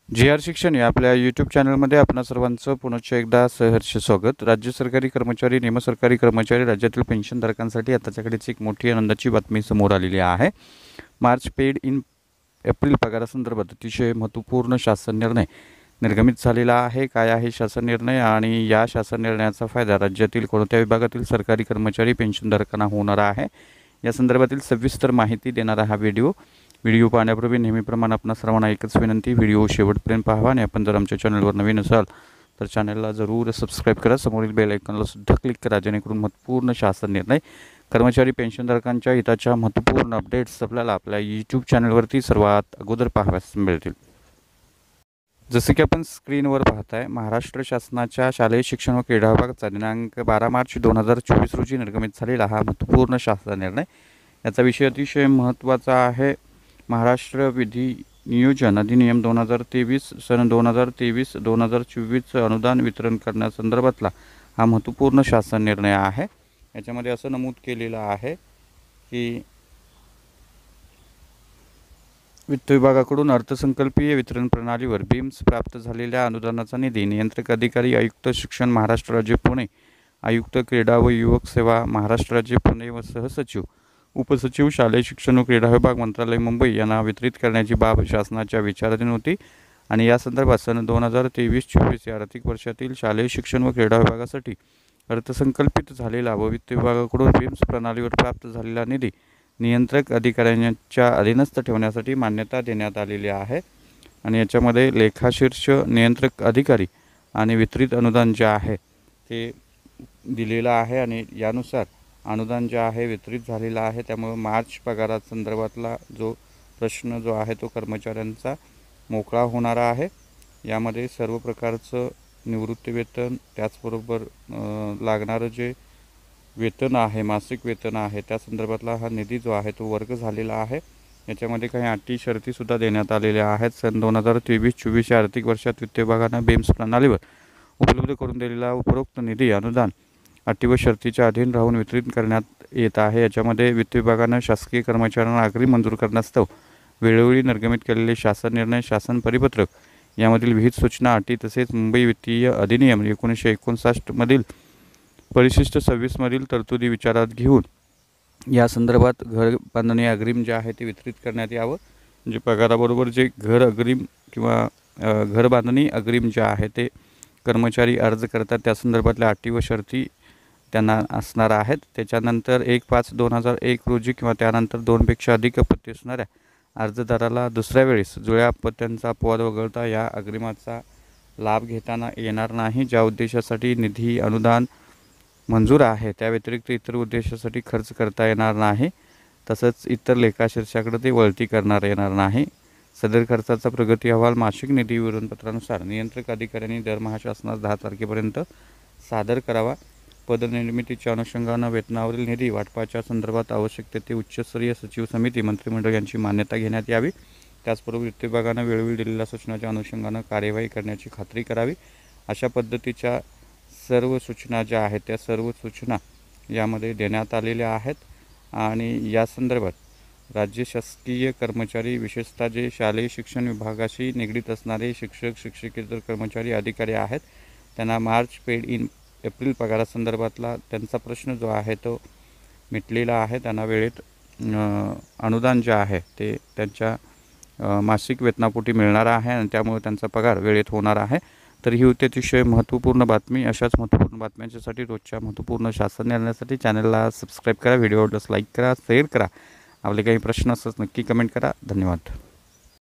G.R.. शिक्षण या आपल्या यूट्यूब चॅनलमध्ये आपणा सर्वांचं पुनश्च एकदा सहर्ष स्वागत। राज्य सरकारी कर्मचारी, निमसरकारी कर्मचारी, राज्यातील पेन्शनधारकांसाठी आताच्याकडेच एक मोठी आनंदाची बातमी समोर आलेली आहे। मार्च पेड इन एप्रिल पगारासंदर्भात अतिशय महत्त्वपूर्ण शासन निर्णय निर्गमित झालेला आहे। काय आहे शासन निर्णय आणि या शासन निर्णयाचा फायदा राज्यातील कोणत्या विभागातील सरकारी कर्मचारी पेन्शनधारकांना होणार आहे, या संदर्भातील सविस्तर माहिती देणारा हा व्हिडिओ पाहण्यापूर्वी नेहमीप्रमाणे आपणा सर्वांना एकच विनंती, व्हिडिओ शेवटपर्यंत पाहावा आणि आपण जर आमच्या चॅनलवर नवीन असाल तर चॅनलला जरूर सबस्क्राईब करा, समोरील बेल आयकॉनला सुद्धा क्लिक करा, जेणेकरून महत्त्वपूर्ण शासन निर्णय कर्मचारी पेन्शनधारकांच्या हिताच्या महत्त्वपूर्ण अपडेट्स आपल्याला आपल्या यूट्यूब चॅनलवरती सर्वात अगोदर पाहावयास मिळतील। जसे की आपण स्क्रीनवर पाहताय, महाराष्ट्र शासनाच्या शालेय शिक्षण व क्रीडा विभागाचा दिनांक 12 मार्च 2024 रोजी निर्गमित झालेला हा महत्त्वपूर्ण शासन निर्णय, याचा विषय अतिशय महत्त्वाचा आहे। महाराष्ट्र विधी नियोजन अधिनियम 2023 सन 2023-2024 अनुदान वितरण करण्यासंदर्भातला हा महत्त्वपूर्ण शासन निर्णय आहे। याच्यामध्ये असं नमूद केलेलं आहे की वित्त विभागाकडून अर्थसंकल्पीय वितरण प्रणालीवर बीम्स प्राप्त झालेल्या अनुदानाचा निधी नियंत्रक अधिकारी, आयुक्त शिक्षण महाराष्ट्र राज्य पुणे, आयुक्त क्रीडा व युवक सेवा महाराष्ट्र राज्य पुणे व सहसचिव उपसचिव शालेय शिक्षण व क्रीडा विभाग मंत्रालय मुंबई यांना वितरित करण्याची बाब शासनाच्या विचाराधीन होती आणि या संदर्भात सन 2023-24 या आर्थिक वर्षातील शालेय शिक्षण व क्रीडा विभागासाठी अर्थसंकल्पित झालेला व वित्त विभागाकडून बीम्स प्रणालीवर प्राप्त झालेला निधी नियंत्रक अधिकाऱ्यांच्या अधीनस्थ ठेवण्यासाठी मान्यता देण्यात आलेली आहे आणि याच्यामध्ये लेखाशीर्ष नियंत्रक अधिकारी आणि वितरित अनुदान जे आहे ते दिलेलं आहे आणि यानुसार अनुदान जे आहे वितरित झालेला आहे। त्यामुळे मार्च पगारासंदर्भातला जो प्रश्न जो आहे तो कर्मचाऱ्यांचा मोकळा होणार आहे। यामध्ये सर्व प्रकारचं निवृत्ती वेतन, त्याचबरोबर लागणारं जे वेतन आहे, मासिक वेतन आहे, त्या संदर्भातला हा निधी जो आहे तो वर्ग झालेला आहे। याच्यामध्ये काही अटी शर्तीसुद्धा देण्यात आलेल्या आहेत। सन 2023-24 या आर्थिक वर्षात वित्त विभागानं बीम्स प्रणालीवर उपलब्ध करून दिलेला उपरोक्त निधी अनुदान अटी व शर्तीच्या अधीन राहून वितरित करण्यात येत आहे। याच्यामध्ये वित्त विभागानं शासकीय कर्मचाऱ्यांना अग्रिम मंजूर करण्यास्तव वेळोवेळी निर्गमित केलेले शासन निर्णय, शासन परिपत्रक यामधील विहित सूचना, अटी तसेच मुंबई वित्तीय अधिनियम 1959 मधील परिशिष्ट 26 मधील तरतुदी विचारात घेऊन या संदर्भात घर बांधणी अग्रिम जे आहे ते वितरित करण्यात यावं। म्हणजे पगाराबरोबर जे घर अग्रिम किंवा घर बांधणी अग्रिम जे आहे ते कर्मचारी अर्ज करतात त्या संदर्भातल्या अटी व शर्ती त्यांना असणार आहेत। त्याच्यानंतर 1/5/2001 रोजी किंवा त्यानंतर 2पेक्षा अधिक अपत्ये असणाऱ्या अर्जदाराला दुसऱ्या वेळेस जुळ्या अपत्यांचा अपवाद वगळता या अग्रिमाचा लाभ घेताना येणार नाही। ज्या उद्देशासाठी निधी अनुदान मंजूर आहे त्या व्यतिरिक्त इतर उद्देशासाठी खर्च करता येणार नाही, तसंच इतर लेखाशीर्षाकडे ते वळती करणार येणार नाही। सदर खर्चाचा प्रगती अहवाल मासिक निधी विवरणपत्रानुसार नियंत्रक अधिकाऱ्यांनी दरमहा शासनास 10 तारखेपर्यंत सादर करावा। पदनिर्मितीच्या अनुषंगानं वेतनावरील निधी वाटपाच्या संदर्भात आवश्यक तेथे उच्चस्तरीय सचिव समिती, मंत्रिमंडळ यांची मान्यता घेण्यात यावी। त्याचबरोबर वित्त विभागानं वेळोवेळी दिलेल्या सूचनाच्या अनुषंगानं कार्यवाही करण्याची खात्री करावी। अशा पद्धतीच्या सर्व सूचना ज्या आहेत त्या सर्व सूचना यामध्ये देण्यात आलेल्या आहेत आणि या संदर्भात राज्य शासकीय कर्मचारी, विशेषतः जे शालेय शिक्षण विभागाशी निगडीत असणारे शिक्षक, शिक्षकेतर कर्मचारी, अधिकारी आहेत, त्यांना मार्च पेड इन एप्रिल पगारासंदर्भातला त्यांचा प्रश्न जो आहे तो मिटलेला आहे। त्यांना वेळेत अनुदान जे आहे ते त्यांच्या मासिक वेतनापोटी मिळणार आहे आणि त्यामुळे त्यांचा पगार वेळेत होणार आहे। तर ही होती अतिशय महत्त्वपूर्ण बातमी। अशाच महत्त्वपूर्ण बातम्यांच्यासाठी, रोजच्या महत्त्वपूर्ण शासन निर्णयासाठी चॅनलला सबस्क्राईब करा, व्हिडिओ आवडल्यास लाईक करा, शेअर करा, आपले काही प्रश्न असल्यास नक्की कमेंट करा। धन्यवाद।